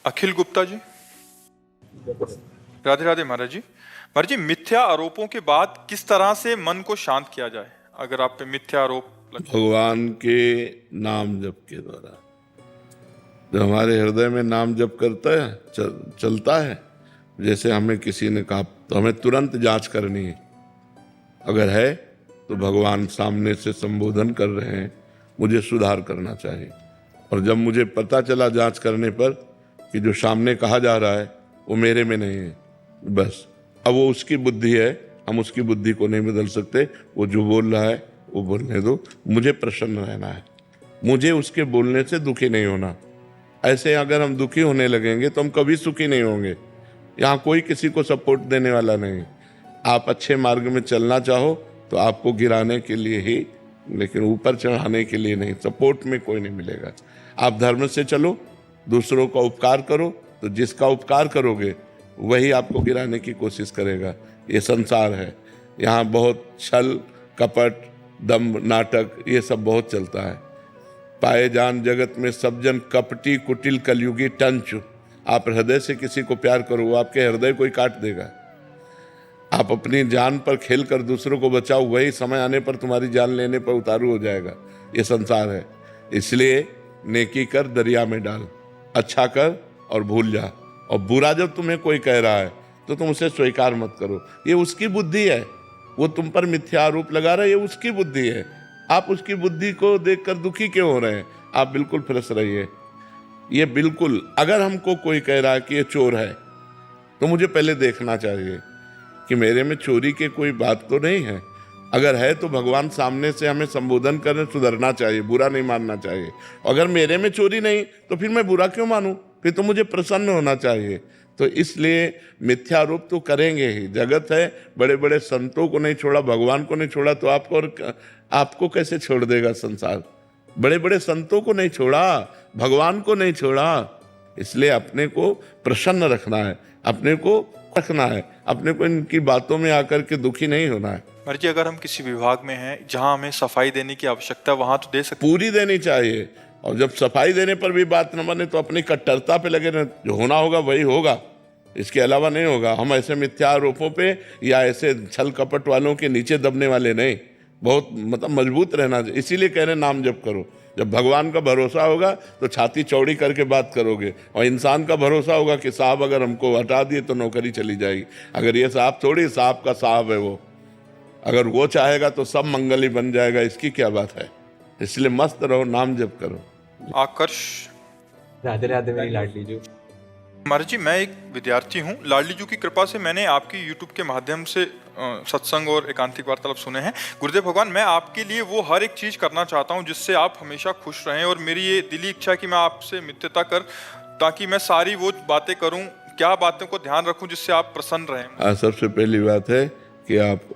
अखिल गुप्ता जी। राधे राधे महाराज जी। महाराज जी, मिथ्या आरोपों के बाद किस तरह से मन को शांत किया जाए अगर आप पे मिथ्या आरोप भगवान के नाम जप के द्वारा। जो हमारे हृदय में नाम जप करता है चलता है, जैसे हमें किसी ने कहा तो हमें तुरंत जांच करनी है। अगर है तो भगवान सामने से संबोधन कर रहे हैं, मुझे सुधार करना चाहिए। और जब मुझे पता चला जांच करने पर कि जो सामने कहा जा रहा है वो मेरे में नहीं है, बस अब वो उसकी बुद्धि है, हम उसकी बुद्धि को नहीं बदल सकते। वो जो बोल रहा है वो बोलने दो, मुझे प्रसन्न रहना है, मुझे उसके बोलने से दुखी नहीं होना। ऐसे अगर हम दुखी होने लगेंगे तो हम कभी सुखी नहीं होंगे। यहाँ कोई किसी को सपोर्ट देने वाला नहीं। आप अच्छे मार्ग में चलना चाहो तो आपको गिराने के लिए ही, लेकिन ऊपर चढ़ाने के लिए नहीं। सपोर्ट में कोई नहीं मिलेगा। आप धर्म से चलो, दूसरों का उपकार करो, तो जिसका उपकार करोगे वही आपको गिराने की कोशिश करेगा। ये संसार है, यहाँ बहुत छल कपट दम्भ नाटक ये सब बहुत चलता है। पाए जान जगत में सब जन कपटी कुटिल कलयुगी टंच। आप हृदय से किसी को प्यार करो, वो आपके हृदय को ही काट देगा। आप अपनी जान पर खेल कर दूसरों को बचाओ, वही समय आने पर तुम्हारी जान लेने पर उतारू हो जाएगा। ये संसार है, इसलिए नेकी कर दरिया में डाल, अच्छा कर और भूल जा। और बुरा जब तुम्हें कोई कह रहा है तो तुम उसे स्वीकार मत करो। ये उसकी बुद्धि है, वो तुम पर मिथ्या आरोप लगा रहा है, ये उसकी बुद्धि है। आप उसकी बुद्धि को देखकर दुखी क्यों हो रहे हैं? आप बिल्कुल फ्रेश रहिए। ये बिल्कुल, अगर हमको कोई कह रहा है कि ये चोर है तो मुझे पहले देखना चाहिए कि मेरे में चोरी की कोई बात तो नहीं है। अगर है तो भगवान सामने से हमें संबोधन करने सुधरना चाहिए, बुरा नहीं मानना चाहिए। अगर मेरे में चोरी नहीं तो फिर मैं बुरा क्यों मानूं? फिर तो मुझे प्रसन्न होना चाहिए। तो इसलिए मिथ्यारोप तो करेंगे ही। जगत है, बड़े बड़े संतों को नहीं छोड़ा, भगवान को नहीं छोड़ा, तो आपको कैसे छोड़ देगा संसार? बड़े बड़े संतों को नहीं छोड़ा, भगवान को नहीं छोड़ा। इसलिए अपने को प्रसन्न रखना है, अपने को रखना है, अपने को इनकी बातों में आकर के दुखी नहीं होना है। महाराज जी, अगर हम किसी विभाग में हैं जहां हमें सफाई देने की आवश्यकता है, वहां तो दे सकते, पूरी देनी चाहिए। और जब सफाई देने पर भी बात न बने तो अपनी कट्टरता पे लगे रहना। जो होना होगा वही होगा, इसके अलावा नहीं होगा। हम ऐसे मिथ्या आरोपों पे या ऐसे छल कपट वालों के नीचे दबने वाले नहीं। बहुत मतलब मजबूत रहना चाहिए। इसीलिए कह रहे नाम जप करो। जब भगवान का भरोसा होगा तो छाती चौड़ी करके बात करोगे, और इंसान का भरोसा होगा कि साहब अगर हमको हटा दिए तो नौकरी चली जाएगी। अगर ये साहब थोड़ी, साहब का साहब है वो, अगर वो चाहेगा तो सब मंगल ही बन जाएगा। इसकी क्या बात है? इसलिए मस्त रहो, नाम जप करो। आकर्ष। राधे राधे मेरी लाडली जी। महाराज जी, मैं एक विद्यार्थी हूँ। लाडली जी की कृपा से मैंने आपकी YouTube के माध्यम से सत्संग और एकांतिक वार्तालाप सुने हैं। गुरुदेव भगवान, मैं आपके लिए वो हर एक चीज़ करना चाहता हूँ जिससे आप हमेशा खुश रहें, और मेरी ये दिली इच्छा है कि मैं आपसे मित्रता कर, ताकि मैं सारी वो बातें करूँ, क्या बातों को ध्यान रखूँ जिससे आप प्रसन्न रहें। सबसे पहली बात है कि आप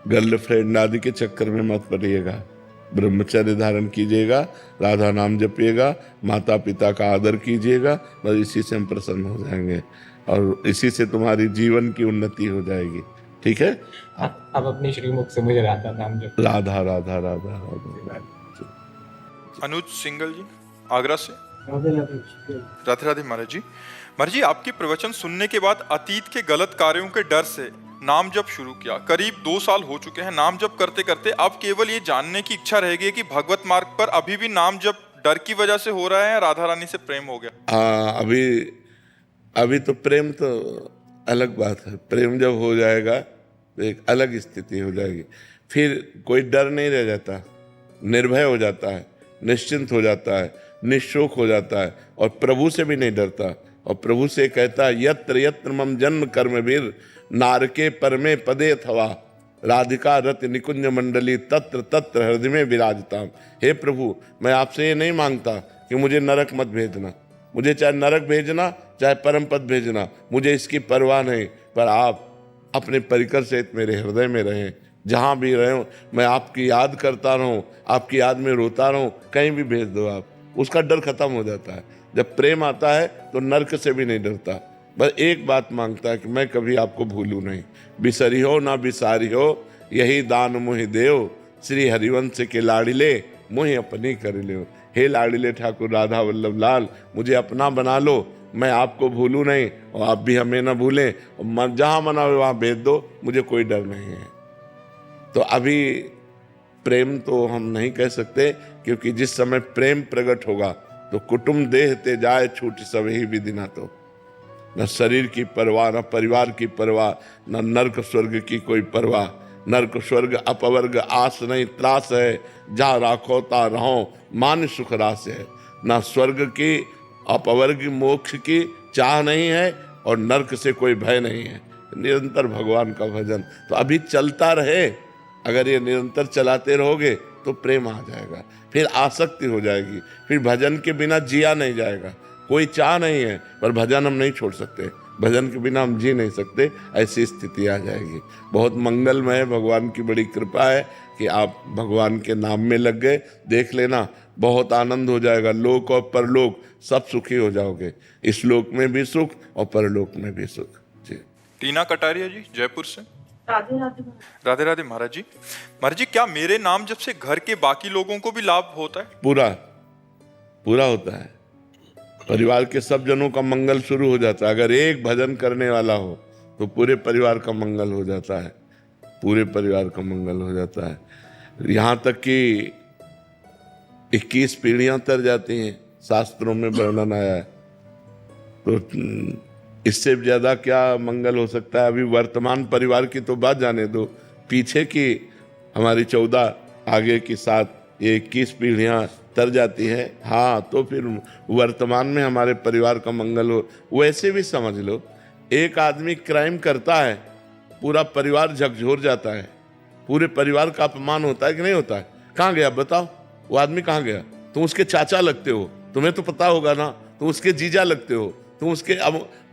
गर्लफ्रेंड आदि के चक्कर में मत पड़िएगा। ब्रह्मचर्य धारण कीजिएगा, राधा नाम जपिएगा, माता पिता का आदर कीजिएगा। बस इसी से हम प्रसन्न हो जाएंगे और इसी से तुम्हारी जीवन की उन्नति हो जाएगी। ठीक है? अब अपनी श्रीमुख से मुझे राधा नाम जप। राधा राधा राधा राधा। अनुज सिंगल जी, आगरा से। राधे राधे महाराज जी। महाराज जी, आपके प्रवचन सुनने के बाद अतीत के गलत कार्यों के डर से नाम जप शुरू किया। करीब 2 साल हो चुके हैं नाम जप करते करते। अब केवल ये जानने की इच्छा रह गई कि भगवत मार्ग पर अभी भी नाम जप डर की वजह से हो रहा है, राधा रानी से प्रेम हो गया? हाँ, अभी तो प्रेम तो अलग बात है। प्रेम जब हो जाएगा तो एक अलग स्थिति हो जाएगी। फिर कोई डर नहीं रह जाता, निर्भय हो जाता है, निश्चिंत हो जाता है, निशोक हो जाता है, और प्रभु से भी नहीं डरता। और प्रभु से कहता है, यत्र यत्र मम जन्म कर्म वीर नारके परमे पदे अथवा राधिका रति निकुंज मंडली तत्र तत्र हृदय में विराजताम। हे प्रभु, मैं आपसे ये नहीं मांगता कि मुझे नरक मत भेजना, मुझे चाहे नरक भेजना चाहे परम पद भेजना, मुझे इसकी परवाह नहीं, पर आप अपने परिकर सहित मेरे हृदय में रहें। जहाँ भी रहूं मैं आपकी याद करता रहूं, आपकी याद में रोता रहूं, कहीं भी भेज दो आप। उसका डर खत्म हो जाता है। जब प्रेम आता है तो नरक से भी नहीं डरता। बस एक बात मांगता है कि मैं कभी आपको भूलूं नहीं। बिसरी हो ना बिसारी हो, यही दान मुहि देव, श्री हरिवंश के लाडिले मुहि अपनी कर ले। हे लाडिले ठाकुर राधा वल्लभ लाल, मुझे अपना बना लो, मैं आपको भूलूं नहीं और आप भी हमें ना भूलें, और जहाँ मना हो वहाँ भेज दो, मुझे कोई डर नहीं है। तो अभी प्रेम तो हम नहीं कह सकते, क्योंकि जिस समय प्रेम प्रकट होगा तो कुटुंब देह ते जाए छूटी सब ही विधि ना, तो न शरीर की परवाह, न परिवार की परवाह, न नरक स्वर्ग की कोई परवाह। नरक स्वर्ग अपवर्ग आस नहीं त्रास है, जा राखो ता रहो मान सुख रास है। न स्वर्ग की अपवर्ग मोक्ष की चाह नहीं है और नरक से कोई भय नहीं है। निरंतर भगवान का भजन तो अभी चलता रहे, अगर ये निरंतर चलाते रहोगे तो प्रेम आ जाएगा, फिर आसक्ति हो जाएगी, फिर भजन के बिना जिया नहीं जाएगा। कोई चाह नहीं है पर भजन हम नहीं छोड़ सकते, भजन के बिना हम जी नहीं सकते, ऐसी स्थिति आ जाएगी। बहुत मंगलमय है, भगवान की बड़ी कृपा है कि आप भगवान के नाम में लग गए। देख लेना, बहुत आनंद हो जाएगा, लोक और परलोक सब सुखी हो जाओगे, इस लोक में भी सुख और परलोक में भी सुख। जी। टीना कटारिया जी जयपुर से। राधे राधे। राधे राधे महाराज जी। महाराज जी, क्या मेरे नाम जब से घर के बाकी लोगों को भी लाभ होता है? पूरा पूरा होता है, परिवार के सब जनों का मंगल शुरू हो जाता है। अगर एक भजन करने वाला हो तो पूरे परिवार का मंगल हो जाता है, पूरे परिवार का मंगल हो जाता है। यहाँ तक कि 21 पीढ़ियां तर जाती हैं, शास्त्रों में वर्णन आया है। तो इससे ज्यादा क्या मंगल हो सकता है? अभी वर्तमान परिवार की तो बात जाने दो, पीछे की हमारी 14 आगे की 7 ये 21 पीढ़ियां तर जाती है। हाँ, तो फिर वर्तमान में हमारे परिवार का मंगल हो। वैसे भी समझ लो, एक आदमी क्राइम करता है, पूरा परिवार झकझोर जाता है, पूरे परिवार का अपमान होता है कि नहीं होता है? कहाँ गया बताओ, वो आदमी कहाँ गया? तुम उसके चाचा लगते हो, तुम्हें तो पता होगा ना, तुम उसके जीजा लगते हो, तुम उसके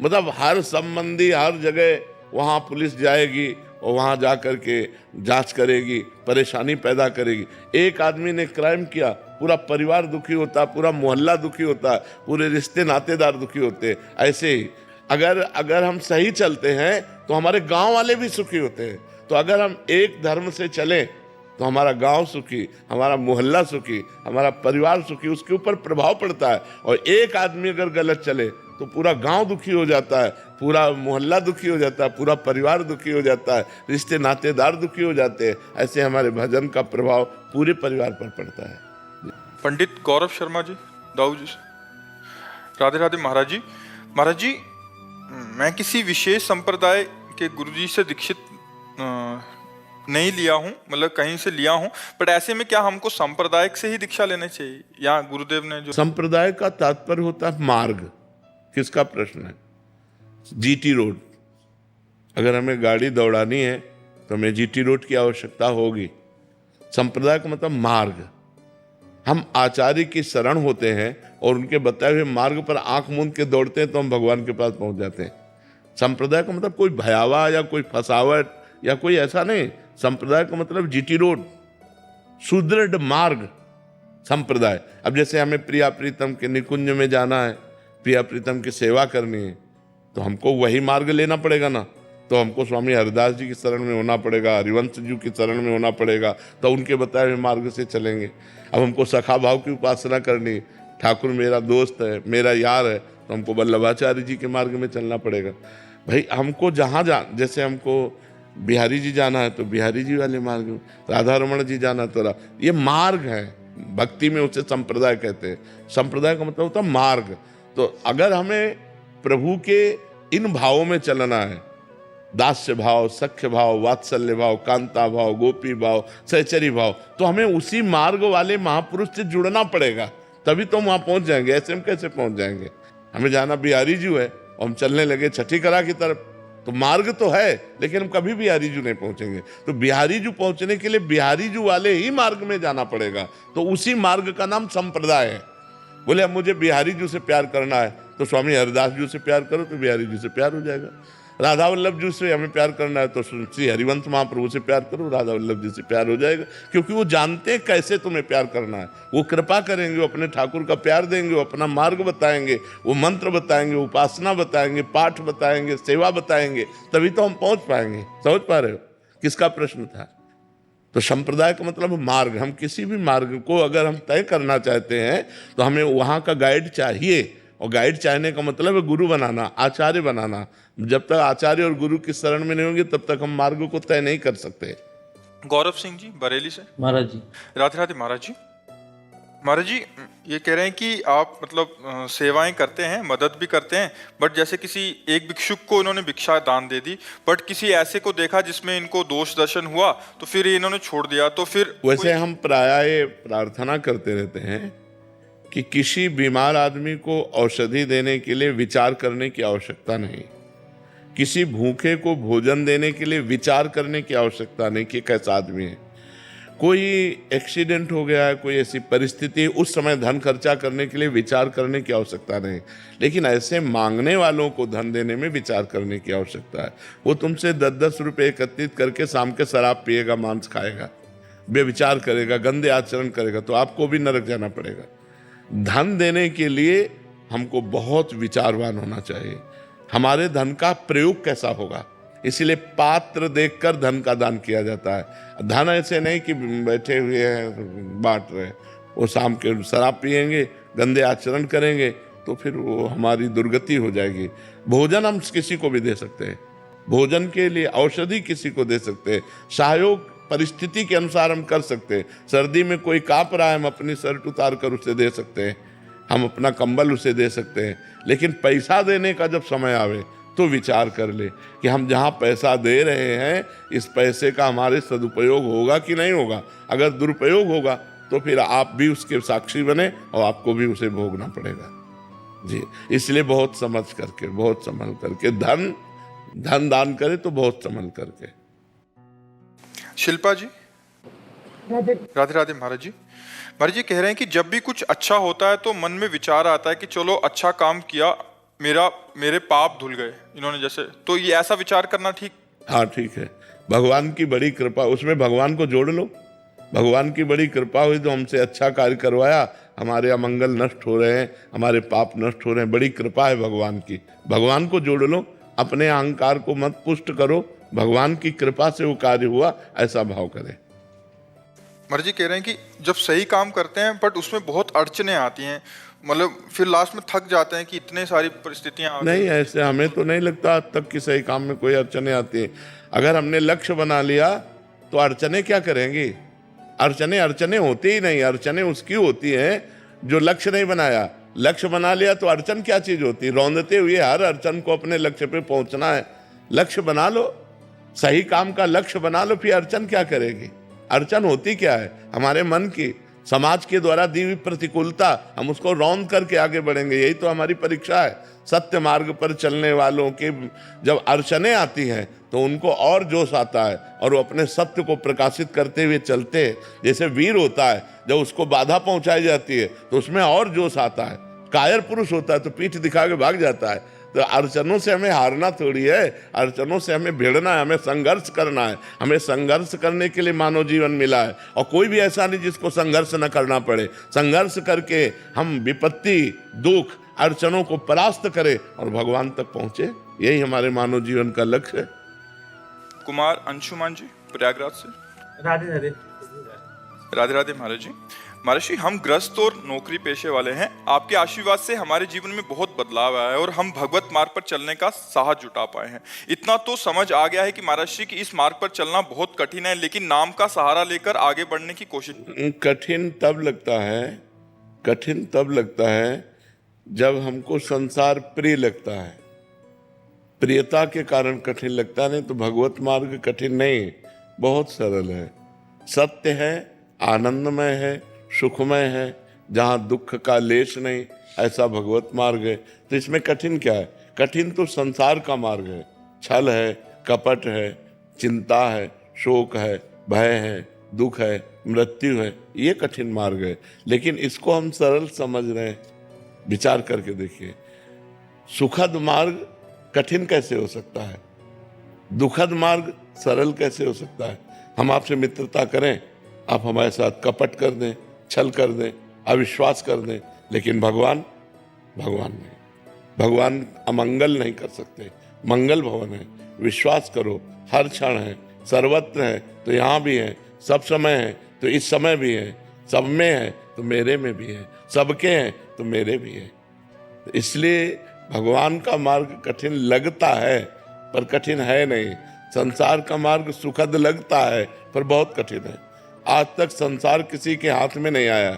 मतलब हर संबंधी हर जगह वहाँ पुलिस जाएगी और वहाँ जा कर के जांच करेगी, परेशानी पैदा करेगी। एक आदमी ने क्राइम किया, पूरा परिवार दुखी होता, पूरा मोहल्ला दुखी होता, पूरे रिश्ते नातेदार दुखी होते। ऐसे ही अगर हम सही चलते हैं तो हमारे गांव वाले भी सुखी होते हैं। तो अगर हम एक धर्म से चलें तो हमारा गांव सुखी, हमारा मोहल्ला सुखी, हमारा परिवार सुखी, उसके ऊपर प्रभाव पड़ता है। और एक आदमी अगर गलत चले तो पूरा गांव दुखी हो जाता है, पूरा मोहल्ला दुखी हो जाता है, पूरा परिवार दुखी हो जाता है, रिश्ते नातेदार दुखी हो जाते हैं। ऐसे हमारे भजन का प्रभाव पूरे परिवार पर पड़ता है। पंडित गौरव शर्मा जी दाऊ जी से। राधे राधे महाराज जी। महाराज जी, मैं किसी विशेष संप्रदाय के गुरुजी से दीक्षित नहीं लिया हूँ, मतलब कहीं से लिया हूँ, बट ऐसे में क्या हमको सांप्रदायिक से ही दीक्षा लेनी चाहिए या गुरुदेव ने जो? संप्रदाय का तात्पर्य होता है मार्ग। किसका प्रश्न है? GT road. अगर हमें गाड़ी दौड़ानी है तो हमें जीटी रोड की आवश्यकता होगी। संप्रदाय का मतलब मार्ग। हम आचार्य की शरण होते हैं और उनके बताए हुए मार्ग पर आंख मूंद के दौड़ते हैं तो हम भगवान के पास पहुंच जाते हैं। संप्रदाय का मतलब कोई भयावा या कोई फसावट या कोई ऐसा नहीं। संप्रदाय का मतलब जीटी रोड, सुदृढ़ मार्ग संप्रदाय। अब जैसे हमें प्रिया प्रीतम के निकुंज में जाना है, प्रिया प्रीतम की सेवा करनी है, तो हमको वही मार्ग लेना पड़ेगा ना। तो हमको स्वामी हरिदास जी की शरण में होना पड़ेगा, हरिवंश जी की शरण में होना पड़ेगा, तो उनके बताए हुए मार्ग से चलेंगे। अब हमको सखा भाव की उपासना करनी, ठाकुर मेरा दोस्त है, मेरा यार है, तो हमको वल्लभाचार्य जी के मार्ग में चलना पड़ेगा। भाई हमको जहाँ जैसे हमको बिहारी जी जाना है तो बिहारी जी वाले मार्ग में, राधा रमण जी जाना तो ये मार्ग है। भक्ति में उसे संप्रदाय कहते हैं। संप्रदाय का मतलब होता है मार्ग। तो अगर हमें प्रभु के इन भावों में चलना है, दास्य भाव, सख्य भाव, वात्सल्य भाव, कांता भाव, गोपी भाव, सहचरी भाव, तो हमें उसी मार्ग वाले महापुरुष से जुड़ना पड़ेगा, तभी तो हम वहां पहुंच जाएंगे। ऐसे हम कैसे पहुंच जाएंगे? हमें जाना बिहारी जी है और हम चलने लगे छठी कला की तरफ, तो मार्ग तो है लेकिन हम कभी बिहारी जू नहीं पहुंचेंगे। तो बिहारी जू पहुंचने के लिए बिहारी जू वाले ही मार्ग में जाना पड़ेगा। तो उसी मार्ग का नाम संप्रदाय है। बोले अब मुझे बिहारी जू से प्यार करना है तो स्वामी हरिदास जू से प्यार करो तो बिहारी जू से प्यार हो जाएगा। राधा वल्लभ जी से हमें प्यार करना है तो श्री हरिवंश महाप्रभु से प्यार करो, राधा वल्लभ जी से प्यार हो जाएगा। क्योंकि वो जानते हैं कैसे तुम्हें प्यार करना है, वो कृपा करेंगे, वो अपने ठाकुर का प्यार देंगे, वो अपना मार्ग बताएंगे, वो मंत्र बताएंगे, उपासना बताएंगे, पाठ बताएंगे, सेवा बताएंगे, तभी तो हम पहुंच पाएंगे। समझ पा रहे हो किसका प्रश्न था? तो संप्रदाय का मतलब मार्ग। हम किसी भी मार्ग को अगर हम तय करना चाहते हैं तो हमें वहाँ का गाइड चाहिए और गाइड चाहने का मतलब है गुरु बनाना, आचार्य बनाना। जब तक आचार्य और गुरु की शरण में नहीं होंगे तब तक हम मार्ग को तय नहीं कर सकते। गौरव सिंह जी बरेली से। महाराज जी, राधे राधे महाराज जी। महाराज जी ये कह रहे हैं कि आप मतलब सेवाएं करते हैं, मदद भी करते हैं, बट जैसे किसी एक भिक्षुक को इन्होंने भिक्षा दान दे दी, बट किसी ऐसे को देखा जिसमें इनको दोष दर्शन हुआ तो फिर इन्होंने छोड़ दिया, तो फिर वैसे हम प्रायः प्रार्थना करते रहते हैं कि किसी बीमार आदमी को औषधि देने के लिए विचार करने की आवश्यकता नहीं, किसी भूखे को भोजन देने के लिए विचार करने की आवश्यकता नहीं कि कैसा आदमी है। कोई एक्सीडेंट हो गया है, कोई ऐसी परिस्थिति, उस समय धन खर्चा करने के लिए विचार करने की आवश्यकता नहीं, लेकिन ऐसे मांगने वालों को धन देने में विचार करने की आवश्यकता है। वो तुमसे 10-10 रुपये एकत्रित करके शाम के शराब पिएगा, मांस खाएगा, बेविचार करेगा, गंदे आचरण करेगा, तो आपको भी नरक जाना पड़ेगा। धन देने के लिए हमको बहुत विचारवान होना चाहिए, हमारे धन का प्रयोग कैसा होगा, इसीलिए पात्र देखकर धन का दान किया जाता है। धन ऐसे नहीं कि बैठे हुए हैं बांट रहे, वो शाम के शराब पिएंगे, गंदे आचरण करेंगे, तो फिर वो हमारी दुर्गति हो जाएगी। भोजन हम किसी को भी दे सकते हैं, भोजन के लिए औषधि किसी को दे सकते हैं, सहयोग परिस्थिति के अनुसार हम कर सकते हैं। सर्दी में कोई काँप रहा है, हम अपनी शर्ट उतार कर उसे दे सकते हैं, हम अपना कंबल उसे दे सकते हैं। लेकिन पैसा देने का जब समय आवे तो विचार कर ले कि हम जहाँ पैसा दे रहे हैं इस पैसे का हमारे सदुपयोग होगा कि नहीं होगा। अगर दुरुपयोग होगा तो फिर आप भी उसके साक्षी बने और आपको भी उसे भोगना पड़ेगा जी। इसलिए बहुत समझ करके, बहुत संभल करके धन दान करे तो बहुत संभल करके। शिल्पा जी। राधे राधे महाराज जी। महाराज जी कह रहे हैं कि जब भी कुछ अच्छा होता है तो मन में विचार आता है कि चलो अच्छा काम किया, मेरे पाप धुल गए इन्होंने जैसे, तो ये ऐसा विचार करना ठीक? हाँ ठीक है, भगवान की बड़ी कृपा, उसमें भगवान को जोड़ लो। भगवान की बड़ी कृपा हुई तो हमसे अच्छा कार्य करवाया, हमारे अमंगल नष्ट हो रहे हैं, हमारे पाप नष्ट हो रहे हैं, बड़ी कृपा है भगवान की। भगवान को जोड़ लो, अपने अहंकार को मत पुष्ट करो, भगवान की कृपा से वो कार्य हुआ ऐसा भाव करें। महाराज जी कह रहे हैं कि जब सही काम करते हैं बट उसमें बहुत अड़चने आती हैं, मतलब फिर लास्ट में थक जाते हैं कि इतने सारी परिस्थितियां नहीं, ऐसे हमें तो नहीं लगता आज तक कि सही काम में कोई अड़चने आती है। अगर हमने लक्ष्य बना लिया तो अड़चने क्या करेंगी? अड़चने होती ही नहीं, अड़चने उसकी होती हैं जो लक्ष्य नहीं बनाया। लक्ष्य बना लिया तो अड़चन क्या चीज होती है? रौंदते हुए हर अड़चन को अपने लक्ष्य पे पहुंचना है। लक्ष्य बना लो, सही काम का लक्ष्य बना लो, फिर अड़चन क्या करेगी? अड़चन होती क्या है? हमारे मन की, समाज के द्वारा दी हुई प्रतिकूलता, हम उसको रौंद करके आगे बढ़ेंगे, यही तो हमारी परीक्षा है। सत्य मार्ग पर चलने वालों के जब अड़चनें आती हैं तो उनको और जोश आता है और वो अपने सत्य को प्रकाशित करते हुए चलते हैं। जैसे वीर होता है, जब उसको बाधा पहुंचाई जाती है तो उसमें और जोश आता है। कायर पुरुष होता है तो पीठ दिखा के भाग जाता है। तो अड़चनों से हमें हारना थोड़ी है, अड़चनों से हमें भिड़ना है, हमें संघर्ष करना है। हमें संघर्ष करने के लिए मानव जीवन मिला है और कोई भी ऐसा नहीं जिसको संघर्ष न करना पड़े। संघर्ष करके हम विपत्ति, दुख, अड़चनों को परास्त करें और भगवान तक पहुंचे, यही हमारे मानव जीवन का लक्ष्य है। कुमार अंशुमान जी प्रयागराज से। राधे राधे। राधे राधे महाराज जी। महाराज जी हम गृहस्थ और नौकरी पेशे वाले हैं, आपके आशीर्वाद से हमारे जीवन में बहुत बदलाव आया है और हम भगवत मार्ग पर चलने का साहस जुटा पाए हैं। इतना तो समझ आ गया है कि महाराज जी की इस मार्ग पर चलना बहुत कठिन है, लेकिन नाम का सहारा लेकर आगे बढ़ने की कोशिश। कठिन तब लगता है जब हमको संसार प्रिय लगता है। प्रियता के कारण कठिन लगता नहीं तो भगवत मार्ग कठिन नहीं, बहुत सरल है, सत्य है, आनंदमय है, सुखमय है, जहाँ दुख का लेश नहीं, ऐसा भगवत मार्ग है। तो इसमें कठिन क्या है? कठिन तो संसार का मार्ग है, छल है, कपट है, चिंता है, शोक है, भय है, दुख है, मृत्यु है, ये कठिन मार्ग है। लेकिन इसको हम सरल समझ रहे हैं। विचार करके देखिए, सुखद मार्ग कठिन कैसे हो सकता है? दुखद मार्ग सरल कैसे हो सकता है? हम आपसे मित्रता करें, आप हमारे साथ कपट कर दें, छल कर दें, अविश्वास कर दें, लेकिन भगवान नहीं। भगवान अमंगल नहीं कर सकते, मंगल भवन है। विश्वास करो, हर क्षण है, सर्वत्र है तो यहाँ भी है, सब समय है तो इस समय भी है, सब में है तो मेरे में भी है, सबके हैं तो मेरे भी है। इसलिए भगवान का मार्ग कठिन लगता है पर कठिन है नहीं। संसार का मार्ग सुखद लगता है पर बहुत कठिन है। आज तक संसार किसी के हाथ में नहीं आया।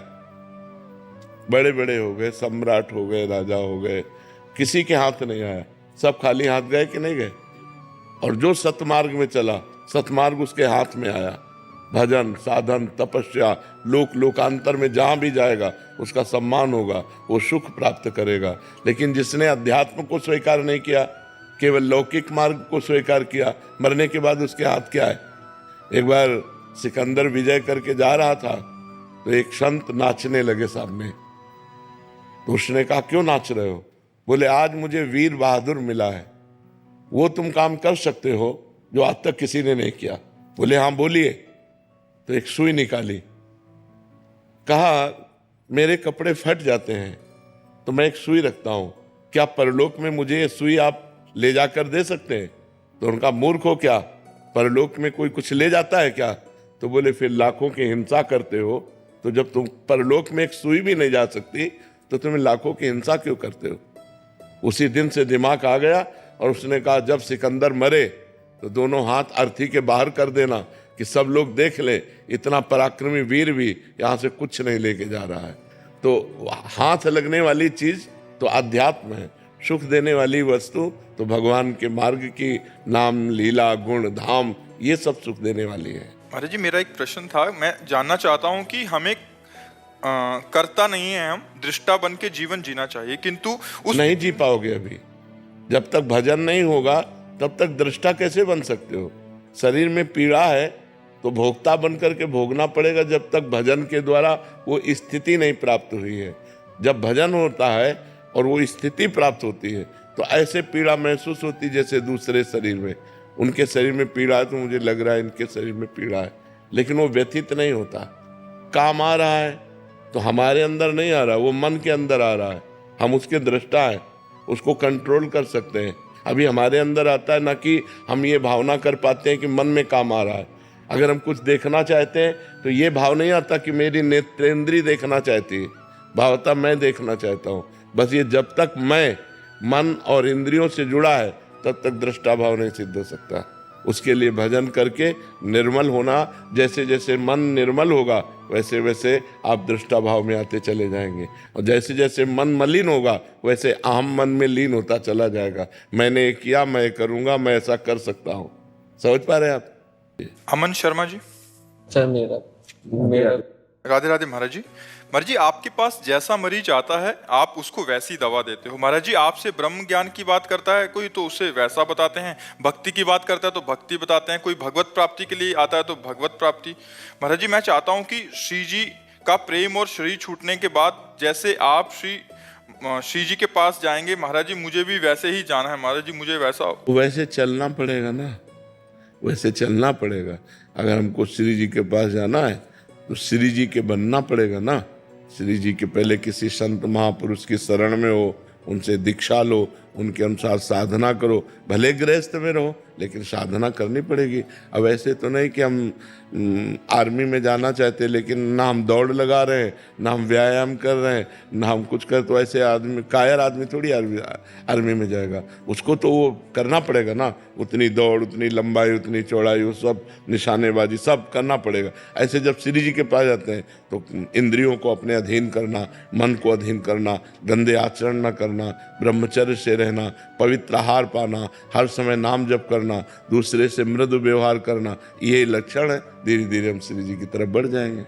बड़े बड़े हो गए, सम्राट हो गए, राजा हो गए, किसी के हाथ नहीं आया। सब खाली हाथ गए कि नहीं गए? और जो सतमार्ग में चला, सतमार्ग उसके हाथ में आया। भजन, साधन, तपस्या, लोकांतर में जहां भी जाएगा उसका सम्मान होगा, वो सुख प्राप्त करेगा। लेकिन जिसने अध्यात्म को स्वीकार नहीं किया, केवल लौकिक मार्ग को स्वीकार किया, मरने के बाद उसके हाथ क्या है? एक बार सिकंदर विजय करके जा रहा था तो एक संत नाचने लगे सामने। तो उसने कहा, क्यों नाच रहे हो? बोले, आज मुझे वीर बहादुर मिला है, वो तुम काम कर सकते हो जो आज तक किसी ने नहीं किया। बोले, हाँ बोलिए। तो एक सुई निकाली, कहा, मेरे कपड़े फट जाते हैं तो मैं एक सुई रखता हूं, क्या परलोक में मुझे ये सुई आप ले जाकर दे सकते हैं? तो उनका, मूर्ख हो क्या, परलोक में कोई कुछ ले जाता है क्या? तो बोले, फिर लाखों की हिंसा करते हो, तो जब तुम परलोक में एक सुई भी नहीं जा सकती तो तुम्हें लाखों की हिंसा क्यों करते हो? उसी दिन से दिमाग आ गया और उसने कहा, जब सिकंदर मरे तो दोनों हाथ अर्थी के बाहर कर देना कि सब लोग देख ले, इतना पराक्रमी वीर भी यहाँ से कुछ नहीं लेके जा रहा है। तो हाथ लगने वाली चीज तो अध्यात्म है, सुख देने वाली वस्तु तो भगवान के मार्ग की नाम, लीला, गुण, धाम, ये सब सुख देने वाली है। महाराज जी, मेरा एक प्रश्न था, मैं जानना चाहता हूँ कि हमें करता नहीं है, हम दृष्टा बन के जीवन जीना चाहिए, किंतु उस नहीं जी पाओगे अभी। जब तक भजन नहीं होगा तब तक दृष्टा कैसे बन सकते हो? शरीर में पीड़ा है तो भोक्ता बन करके भोगना पड़ेगा जब तक भजन के द्वारा वो स्थिति नहीं प्राप्त हुई है। जब भजन होता है और वो स्थिति प्राप्त होती है तो ऐसे पीड़ा महसूस होती जैसे दूसरे शरीर में। उनके शरीर में पीड़ा है तो मुझे लग रहा है इनके शरीर में पीड़ा है, लेकिन वो व्यथित नहीं होता। काम आ रहा है तो हमारे अंदर नहीं आ रहा, वो मन के अंदर आ रहा है। हम उसके दृष्टा हैं, उसको कंट्रोल कर सकते हैं। अभी हमारे अंदर आता है ना कि हम ये भावना कर पाते हैं कि मन में काम आ रहा है। अगर हम कुछ देखना चाहते हैं तो ये भाव नहीं आता कि मेरी नेत्रेंद्री देखना चाहती है, भावता मैं देखना चाहता हूँ। बस ये जब तक मैं मन और इंद्रियों से जुड़ा है तब तक दृष्टा भाव नहीं सिद्ध हो सकता। उसके लिए भजन करके निर्मल होना, जैसे जैसे मन निर्मल होगा वैसे वैसे आप दृष्टा भाव में आते चले जाएंगे, और जैसे जैसे मन मलिन होगा वैसे अहम मन में लीन होता चला जाएगा। मैंने ये किया, मैं करूँगा, मैं ऐसा कर सकता हूँ। समझ पा रहे हैं आप? अमन शर्मा जी। सर मेरा राधे राधे महाराज जी। महाराज जी, आपके पास जैसा मरीज आता है आप उसको वैसी दवा देते हो। महाराज जी, आपसे ब्रह्म ज्ञान की बात करता है कोई तो उसे वैसा बताते हैं, भक्ति की बात करता है तो भक्ति बताते हैं, कोई भगवत प्राप्ति के लिए आता है तो भगवत प्राप्ति। महाराज जी, मैं चाहता हूँ कि श्री जी का प्रेम और शरीर छूटने के बाद जैसे आप श्री जी के पास जाएंगे, महाराज जी मुझे भी वैसे ही जाना है। महाराज जी मुझे वैसे चलना पड़ेगा ना, वैसे चलना पड़ेगा। अगर हमको श्री जी के पास जाना है तो श्री जी के बनना पड़ेगा ना। श्री जी के पहले किसी संत महापुरुष की शरण में हो, उनसे दीक्षा लो, उनके अनुसार साधना करो। भले गृहस्थ में रहो लेकिन साधना करनी पड़ेगी। अब ऐसे तो नहीं कि हम आर्मी में जाना चाहते लेकिन ना हम दौड़ लगा रहे हैं, ना हम व्यायाम कर रहे हैं, ना हम कुछ कर, तो ऐसे आदमी, कायर आदमी थोड़ी आर्मी में जाएगा। उसको तो वो करना पड़ेगा ना, उतनी दौड़, उतनी लंबाई, उतनी चौड़ाई, वो सब निशानेबाजी सब करना पड़ेगा। ऐसे जब श्री जी के पास जाते हैं तो इंद्रियों को अपने अधीन करना, मन को अधीन करना, गंदे आचरण न करना, ब्रह्मचर्य से रहना, पवित्र आहार पाना, हर समय नाम जप करना, दूसरे से मृदु व्यवहार करना, ये लक्षण है। धीरे धीरे हम श्री जी की तरफ बढ़ जाएंगे।